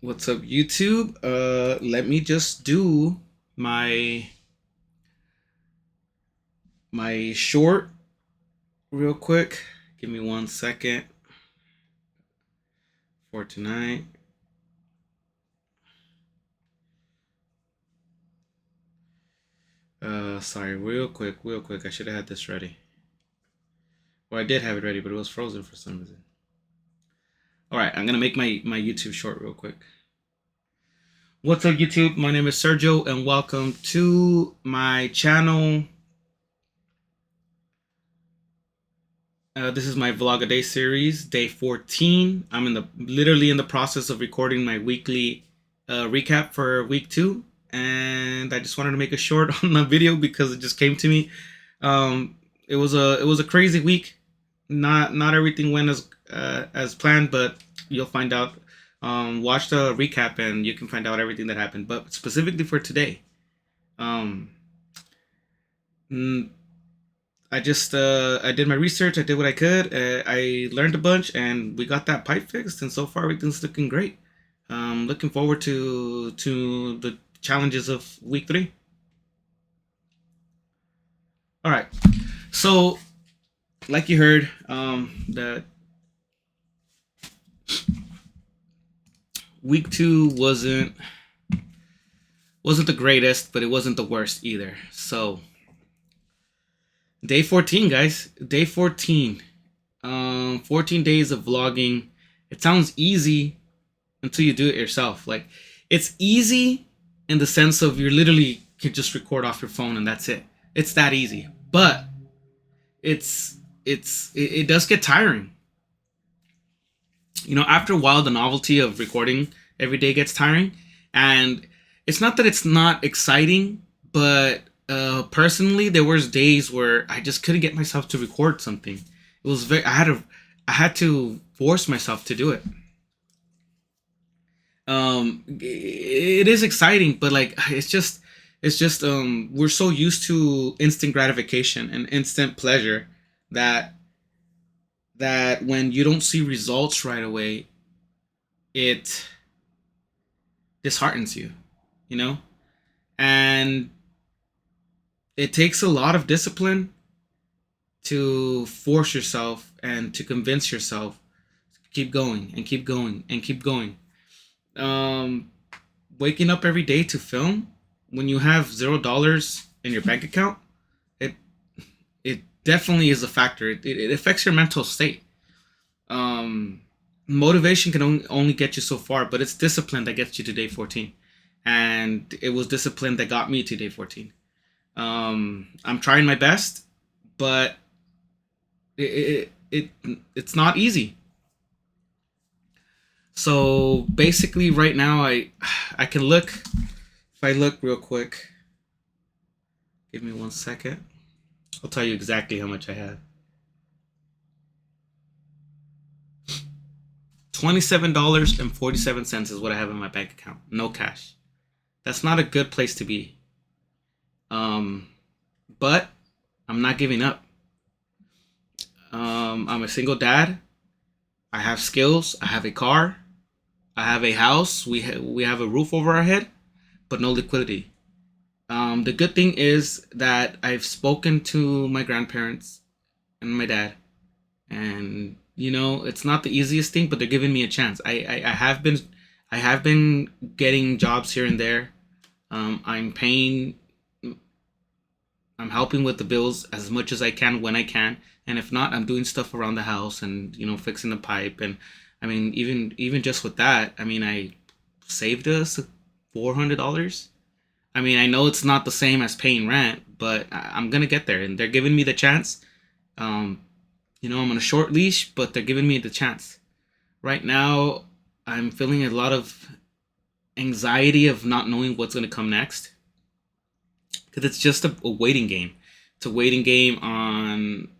What's up, YouTube? Let me just do my short real quick. Give me 1 second for tonight. Sorry, real quick. I should have had this ready. Well, I did have it ready, but it was frozen for some reason. All right, I'm gonna make my YouTube short real quick. What's up, YouTube? My name is Sergio, and welcome to my channel. This is my vlog a day series, day 14. I'm literally in the process of recording my weekly recap for week 2, and I just wanted to make a short on the video because it just came to me. It was a crazy week. Not everything went as planned, but you'll find out. Watch the recap and you can find out everything that happened. But specifically for today, um, I did my research. I did what I could. I learned a bunch, and we got that pipe fixed. And so far, everything's looking great. Looking forward to the challenges of week 3. All right. So, like you heard, that week 2 wasn't the greatest, but it wasn't the worst either. So. Day 14, guys. Day 14. 14 days of vlogging. It sounds easy until you do it yourself. Like, it's easy in the sense of you literally can just record off your phone and that's it. It's that easy. But it does get tiring. You know, after a while, the novelty of recording every day gets tiring. And it's not that it's not exciting, but personally, there was days where I just couldn't get myself to record something. It was I had to force myself to do it. It is exciting, but like it's just we're so used to instant gratification and instant pleasure that when you don't see results right away, it disheartens you, you know? And it takes a lot of discipline to force yourself and to convince yourself to keep going and keep going and keep going. Waking up every day to film when you have $0 in your bank account, it it definitely is a factor. It affects your mental state. Motivation can only get you so far, but it's discipline that gets you to day 14, and it was discipline that got me to day 14. I'm trying my best, but it's not easy. So basically, right now, I can look. If I look real quick, give me 1 second. I'll tell you exactly how much I have. $27.47 is what I have in my bank account. No cash. That's not a good place to be. But I'm not giving up. I'm a single dad. I have skills. I have a car. I have a house. We have a roof over our head, but no liquidity. The good thing is that I've spoken to my grandparents and my dad, and you know it's not the easiest thing, but they're giving me a chance. I have been getting jobs here and there. I'm paying. I'm helping with the bills as much as I can when I can, and if not, I'm doing stuff around the house and fixing the pipe. And I mean, even just with that, I mean, I saved us $400. I mean, I know it's not the same as paying rent, but I'm gonna get there, and they're giving me the chance. I'm on a short leash, but they're giving me the chance. Right now, I'm feeling a lot of anxiety of not knowing what's gonna come next, because it's just a waiting game. It's a waiting game on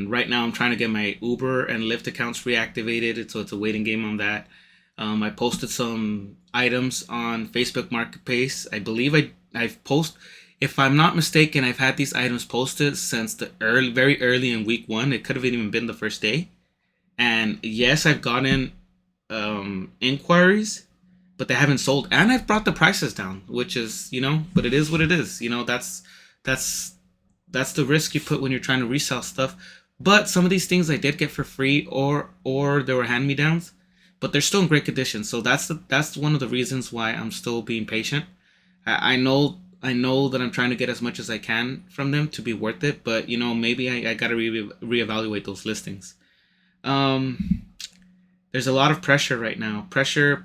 right now. I'm trying to get my Uber and Lyft accounts reactivated, so it's a waiting game on that. I posted some items on Facebook Marketplace. I believe I've posted, if I'm not mistaken, I've had these items posted since very early in week 1. It could have even been the first day. And yes, I've gotten inquiries, but they haven't sold. And I've brought the prices down, which is, but it is what it is. That's that's the risk you put when you're trying to resell stuff. But some of these things I did get for free, or they were hand me downs, but they're still in great condition. So that's one of the reasons why I'm still being patient. I know that I'm trying to get as much as I can from them to be worth it, but maybe I gotta reevaluate those listings. Um, there's a lot of pressure right now. Pressure.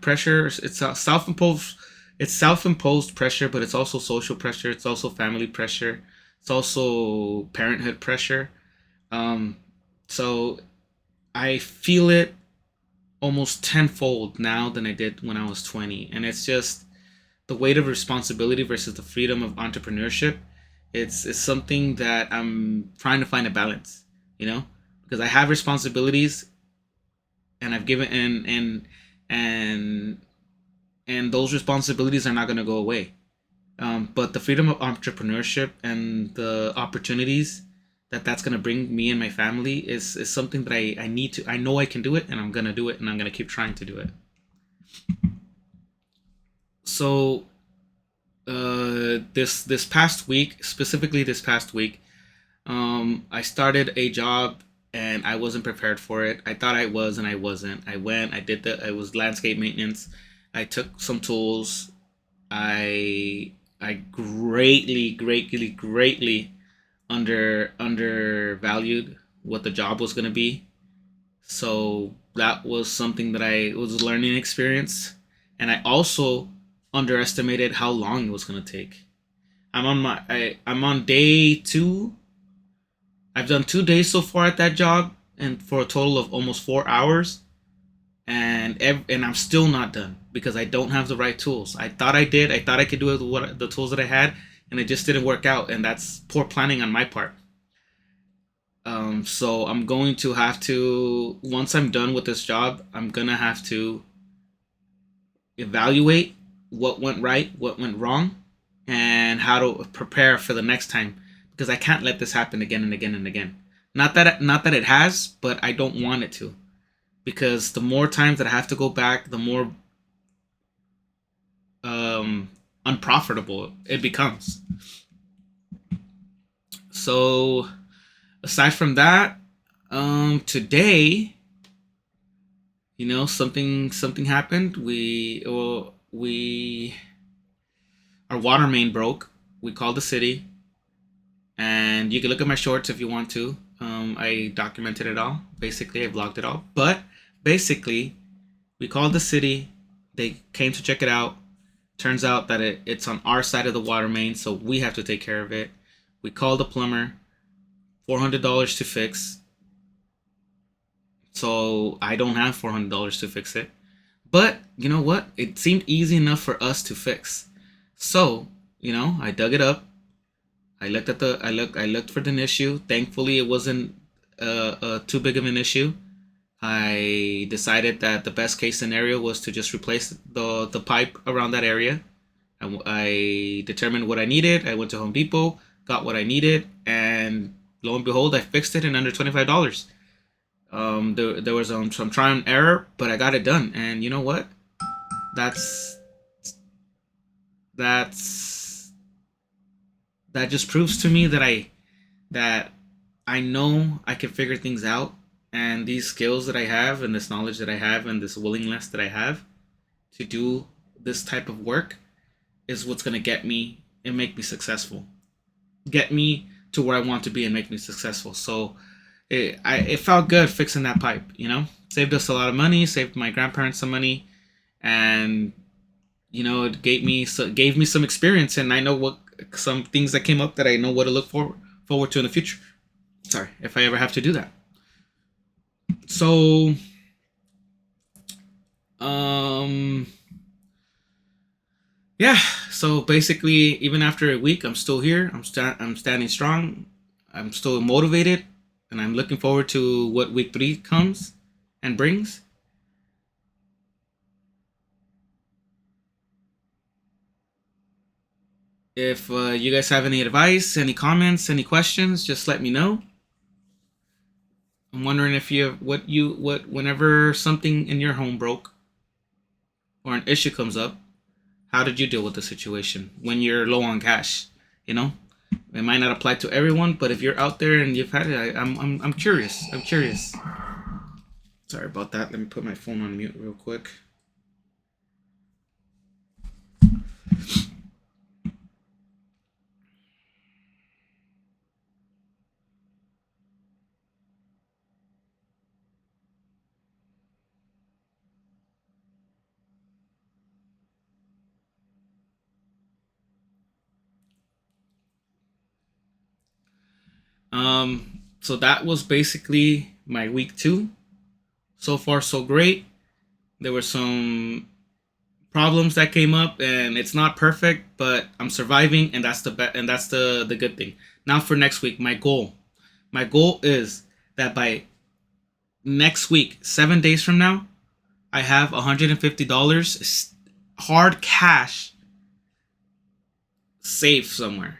It's self-imposed. It's self-imposed pressure, but it's also social pressure. It's also family pressure. It's also parenthood pressure. Um, so I feel it almost tenfold now than I did when I was 20, and it's just the weight of responsibility versus the freedom of entrepreneurship. It's something that I'm trying to find a balance, because I have responsibilities, and I've given and and those responsibilities are not going to go away. But the freedom of entrepreneurship and the opportunities that that's going to bring me and my family is something that I need to. I know I can do it, and I'm going to do it, and I'm going to keep trying to do it. So this past week, specifically this past week, I started a job, and I wasn't prepared for it. I thought I was, and I wasn't. I went, I did the, I was landscape maintenance. I took some tools. I greatly undervalued what the job was gonna be. So that was something that I was a learning experience, and I also underestimated how long it was gonna take. I'm on day two. I've done 2 days so far at that job, and for a total of almost 4 hours, and I'm still not done because I don't have the right tools. I thought I did. I thought I could do it with the tools that I had, and it just didn't work out. And that's poor planning on my part. So I'm going to have to, once I'm done with this job, I'm gonna have to evaluate what went right, what went wrong, and how to prepare for the next time, because I can't let this happen again and again and again. Not that it has, but I don't want it to, because the more times that I have to go back, the more unprofitable it becomes. So aside from that, today, something happened. We our water main broke. We called the city, and you can look at my shorts if you want to. I documented it all. Basically, I vlogged it all. But basically, we called the city. They came to check it out. Turns out that it's on our side of the water main, so we have to take care of it. We called the plumber, $400 to fix. So I don't have $400 to fix it. But you know what? It seemed easy enough for us to fix. So, I dug it up. I looked for an issue. Thankfully, it wasn't too big of an issue. I decided that the best case scenario was to just replace the pipe around that area. I determined what I needed. I went to Home Depot, got what I needed, and lo and behold, I fixed it in under $25. There was some trial and error, but I got it done. And you know what? That's that's that just proves to me that I know I can figure things out, and these skills that I have, and this knowledge that I have, and this willingness that I have to do this type of work is what's gonna get me and make me successful. Get me to where I want to be and make me successful. So it felt good fixing that pipe. Saved us a lot of money, saved my grandparents some money, and it gave me some experience, and I know what some things that came up that I know what to look forward to in the future. Sorry, if I ever have to do that. So, um, yeah. So basically, even after a week, I'm still here. I'm standing strong. I'm still motivated, and I'm looking forward to what week three comes and brings. If you guys have any advice, any comments, any questions, just let me know. I'm wondering if you have what whenever something in your home broke, or an issue comes up, how did you deal with the situation when you're low on cash? You know, it might not apply to everyone, but if you're out there and you've had it, I'm curious. I'm curious. Sorry about that. Let me put my phone on mute real quick. So that was basically my week 2. So far, so great. There were some problems that came up, and it's not perfect, but I'm surviving, and that's the good thing. Now for next week, my goal. My goal is that by next week, 7 days from now, I have $150 hard cash saved somewhere.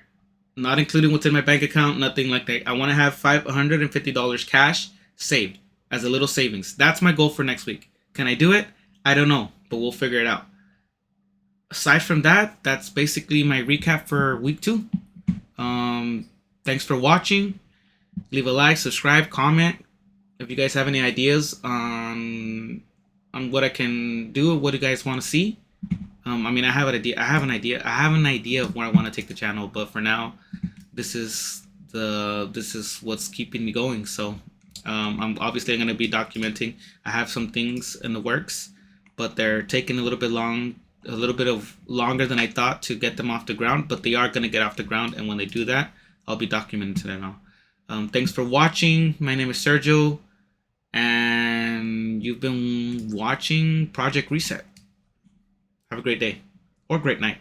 Not including what's in my bank account, nothing like that. I want to have $550 cash saved as a little savings. That's my goal for next week. Can I do it? I don't know, but we'll figure it out. Aside from that, that's basically my recap for week 2. Thanks for watching. Leave a like, subscribe, comment. If you guys have any ideas on what I can do, what you guys want to see. I mean, I have an idea. I have an idea of where I want to take the channel, but for now, this is what's keeping me going. So, I'm obviously going to be documenting. I have some things in the works, but they're taking a little bit longer than I thought to get them off the ground. But they are going to get off the ground, and when they do that, I'll be documenting to them now. Thanks for watching. My name is Sergio, and you've been watching Project Reset. Have a great day or great night.